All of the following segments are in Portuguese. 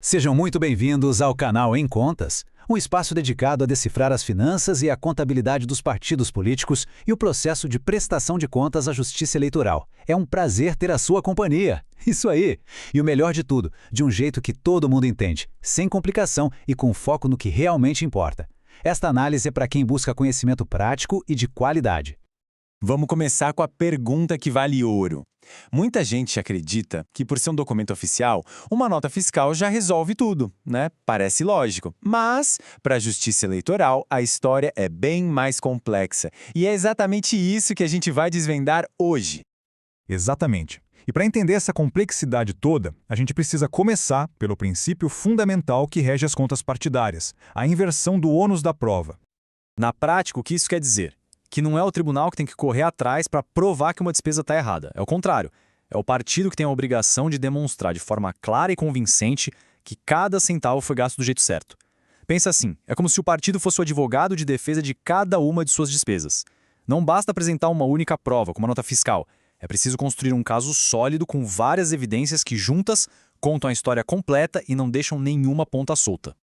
Sejam muito bem-vindos ao canal Em Contas, um espaço dedicado a decifrar as finanças e a contabilidade dos partidos políticos e o processo de prestação de contas à Justiça Eleitoral. É um prazer ter a sua companhia. Isso aí! E o melhor de tudo, de um jeito que todo mundo entende, sem complicação e com foco no que realmente importa. Esta análise é para quem busca conhecimento prático e de qualidade. Vamos começar com a pergunta que vale ouro. Muita gente acredita que, por ser um documento oficial, uma nota fiscal já resolve tudo, né? Parece lógico. Mas, para a Justiça Eleitoral, a história é bem mais complexa. E é exatamente isso que a gente vai desvendar hoje. Exatamente. E para entender essa complexidade toda, a gente precisa começar pelo princípio fundamental que rege as contas partidárias, a inversão do ônus da prova. Na prática, o que isso quer dizer? Que não é o tribunal que tem que correr atrás para provar que uma despesa está errada. É o contrário. É o partido que tem a obrigação de demonstrar de forma clara e convincente que cada centavo foi gasto do jeito certo. Pensa assim, é como se o partido fosse o advogado de defesa de cada uma de suas despesas. Não basta apresentar uma única prova, como a nota fiscal. É preciso construir um caso sólido com várias evidências que juntas contam a história completa e não deixam nenhuma ponta solta.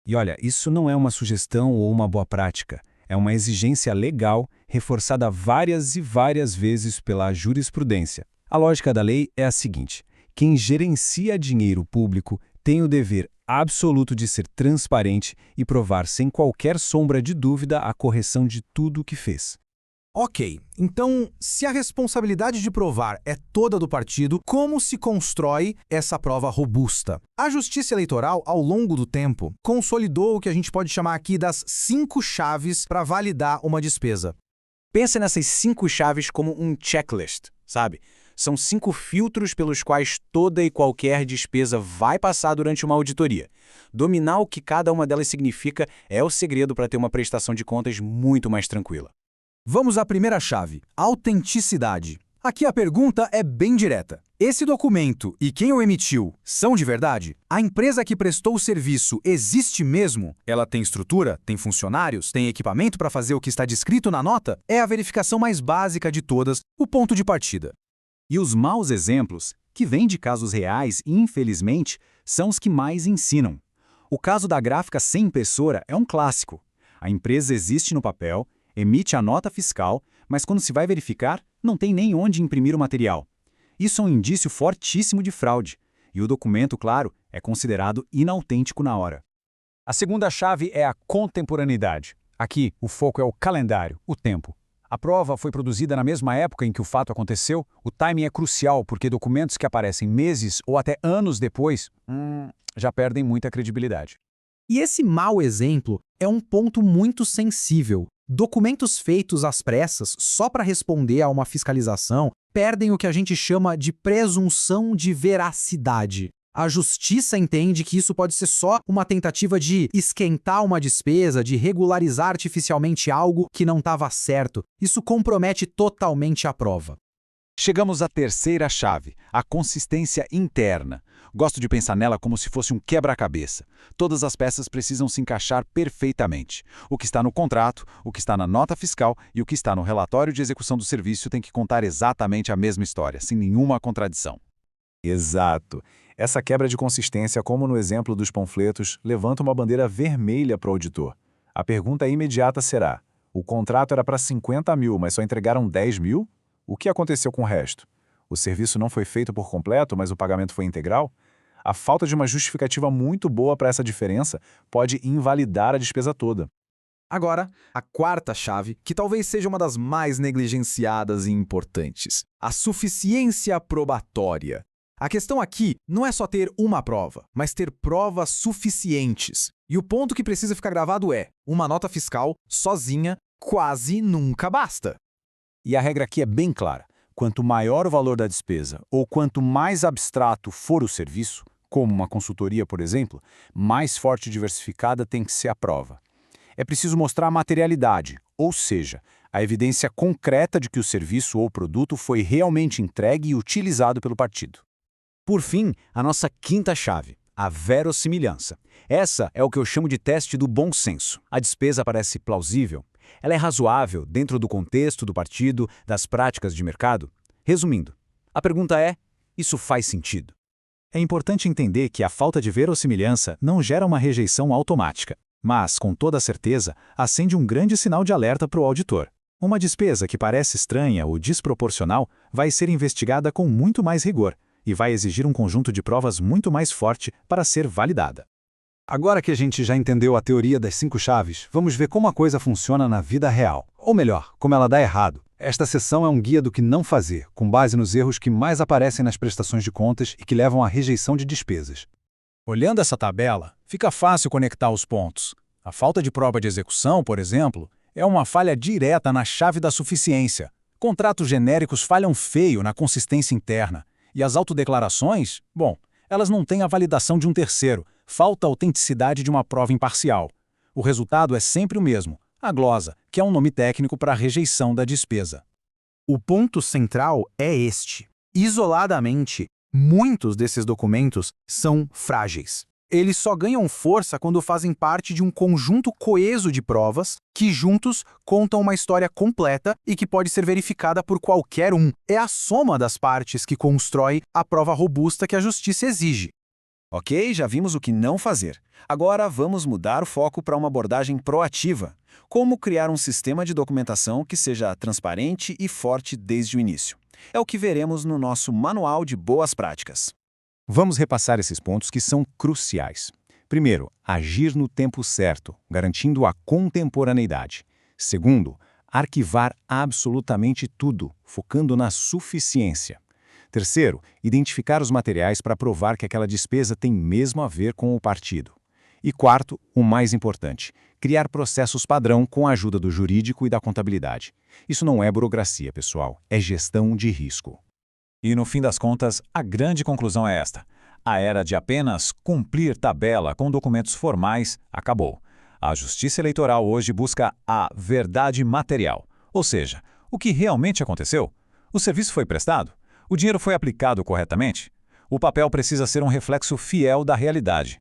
E olha, isso não é uma sugestão ou uma boa prática. É uma exigência legal, reforçada várias e várias vezes pela jurisprudência. A lógica da lei é a seguinte: quem gerencia dinheiro público tem o dever absoluto de ser transparente e provar sem qualquer sombra de dúvida a correção de tudo o que fez. Ok, então, se a responsabilidade de provar é toda do partido, como se constrói essa prova robusta? A Justiça Eleitoral, ao longo do tempo, consolidou o que a gente pode chamar aqui das 5 chaves para validar uma despesa. Pensa nessas 5 chaves como um checklist, sabe? São 5 filtros pelos quais toda e qualquer despesa vai passar durante uma auditoria. Dominar o que cada uma delas significa é o segredo para ter uma prestação de contas muito mais tranquila. Vamos à primeira chave, autenticidade. Aqui a pergunta é bem direta. Esse documento e quem o emitiu são de verdade? A empresa que prestou o serviço existe mesmo? Ela tem estrutura? Tem funcionários? Tem equipamento para fazer o que está descrito na nota? É a verificação mais básica de todas, o ponto de partida. E os maus exemplos, que vêm de casos reais e, infelizmente, são os que mais ensinam. O caso da gráfica sem impressora é um clássico. A empresa existe no papel, emite a nota fiscal, mas quando se vai verificar, não tem nem onde imprimir o material. Isso é um indício fortíssimo de fraude, e o documento, claro, é considerado inautêntico na hora. A segunda chave é a contemporaneidade. Aqui, o foco é o calendário, o tempo. A prova foi produzida na mesma época em que o fato aconteceu. O timing é crucial porque documentos que aparecem meses ou até anos depois já perdem muita credibilidade. E esse mau exemplo é um ponto muito sensível. Documentos feitos às pressas só para responder a uma fiscalização perdem o que a gente chama de presunção de veracidade. A justiça entende que isso pode ser só uma tentativa de esquentar uma despesa, de regularizar artificialmente algo que não estava certo. Isso compromete totalmente a prova. Chegamos à terceira chave, a consistência interna. Gosto de pensar nela como se fosse um quebra-cabeça. Todas as peças precisam se encaixar perfeitamente. O que está no contrato, o que está na nota fiscal e o que está no relatório de execução do serviço tem que contar exatamente a mesma história, sem nenhuma contradição. Exato. Essa quebra de consistência, como no exemplo dos panfletos, levanta uma bandeira vermelha para o auditor. A pergunta imediata será: o contrato era para 50 mil, mas só entregaram 10 mil? O que aconteceu com o resto? O serviço não foi feito por completo, mas o pagamento foi integral? A falta de uma justificativa muito boa para essa diferença pode invalidar a despesa toda. Agora, a quarta chave, que talvez seja uma das mais negligenciadas e importantes: a suficiência probatória. A questão aqui não é só ter uma prova, mas ter provas suficientes. E o ponto que precisa ficar gravado é: uma nota fiscal, sozinha, quase nunca basta. E a regra aqui é bem clara. Quanto maior o valor da despesa ou quanto mais abstrato for o serviço, como uma consultoria, por exemplo, mais forte e diversificada tem que ser a prova. É preciso mostrar a materialidade, ou seja, a evidência concreta de que o serviço ou produto foi realmente entregue e utilizado pelo partido. Por fim, a nossa quinta chave, a verossimilhança. Essa é o que eu chamo de teste do bom senso. A despesa parece plausível? Ela é razoável dentro do contexto do partido, das práticas de mercado? Resumindo, a pergunta é: isso faz sentido? É importante entender que a falta de verossimilhança não gera uma rejeição automática, mas, com toda certeza, acende um grande sinal de alerta para o auditor. Uma despesa que parece estranha ou desproporcional vai ser investigada com muito mais rigor e vai exigir um conjunto de provas muito mais forte para ser validada. Agora que a gente já entendeu a teoria das 5 chaves, vamos ver como a coisa funciona na vida real. Ou melhor, como ela dá errado. Esta seção é um guia do que não fazer, com base nos erros que mais aparecem nas prestações de contas e que levam à rejeição de despesas. Olhando essa tabela, fica fácil conectar os pontos. A falta de prova de execução, por exemplo, é uma falha direta na chave da suficiência. Contratos genéricos falham feio na consistência interna. E as autodeclarações, bom, elas não têm a validação de um terceiro, falta a autenticidade de uma prova imparcial. O resultado é sempre o mesmo, a glosa, que é um nome técnico para a rejeição da despesa. O ponto central é este. Isoladamente, muitos desses documentos são frágeis. Eles só ganham força quando fazem parte de um conjunto coeso de provas que juntos contam uma história completa e que pode ser verificada por qualquer um. É a soma das partes que constrói a prova robusta que a justiça exige. Ok, já vimos o que não fazer. Agora vamos mudar o foco para uma abordagem proativa. Como criar um sistema de documentação que seja transparente e forte desde o início. É o que veremos no nosso Manual de Boas Práticas. Vamos repassar esses pontos que são cruciais. Primeiro, agir no tempo certo, garantindo a contemporaneidade. Segundo, arquivar absolutamente tudo, focando na suficiência. Terceiro, identificar os materiais para provar que aquela despesa tem mesmo a ver com o partido. E quarto, o mais importante, criar processos padrão com a ajuda do jurídico e da contabilidade. Isso não é burocracia, pessoal, é gestão de risco. E no fim das contas, a grande conclusão é esta. A era de apenas cumprir tabela com documentos formais acabou. A Justiça Eleitoral hoje busca a verdade material, ou seja, o que realmente aconteceu. O serviço foi prestado? O dinheiro foi aplicado corretamente? O papel precisa ser um reflexo fiel da realidade.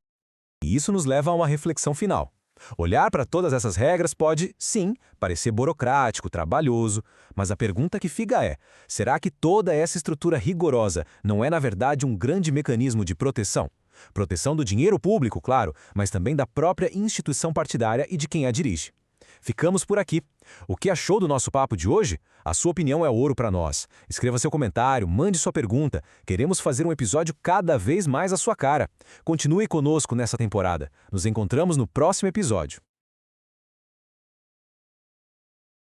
E isso nos leva a uma reflexão final. Olhar para todas essas regras pode, sim, parecer burocrático, trabalhoso, mas a pergunta que fica é: será que toda essa estrutura rigorosa não é, na verdade, um grande mecanismo de proteção? Proteção do dinheiro público, claro, mas também da própria instituição partidária e de quem a dirige. Ficamos por aqui. O que achou do nosso papo de hoje? A sua opinião é ouro para nós. Escreva seu comentário, mande sua pergunta. Queremos fazer um episódio cada vez mais à sua cara. Continue conosco nessa temporada. Nos encontramos no próximo episódio.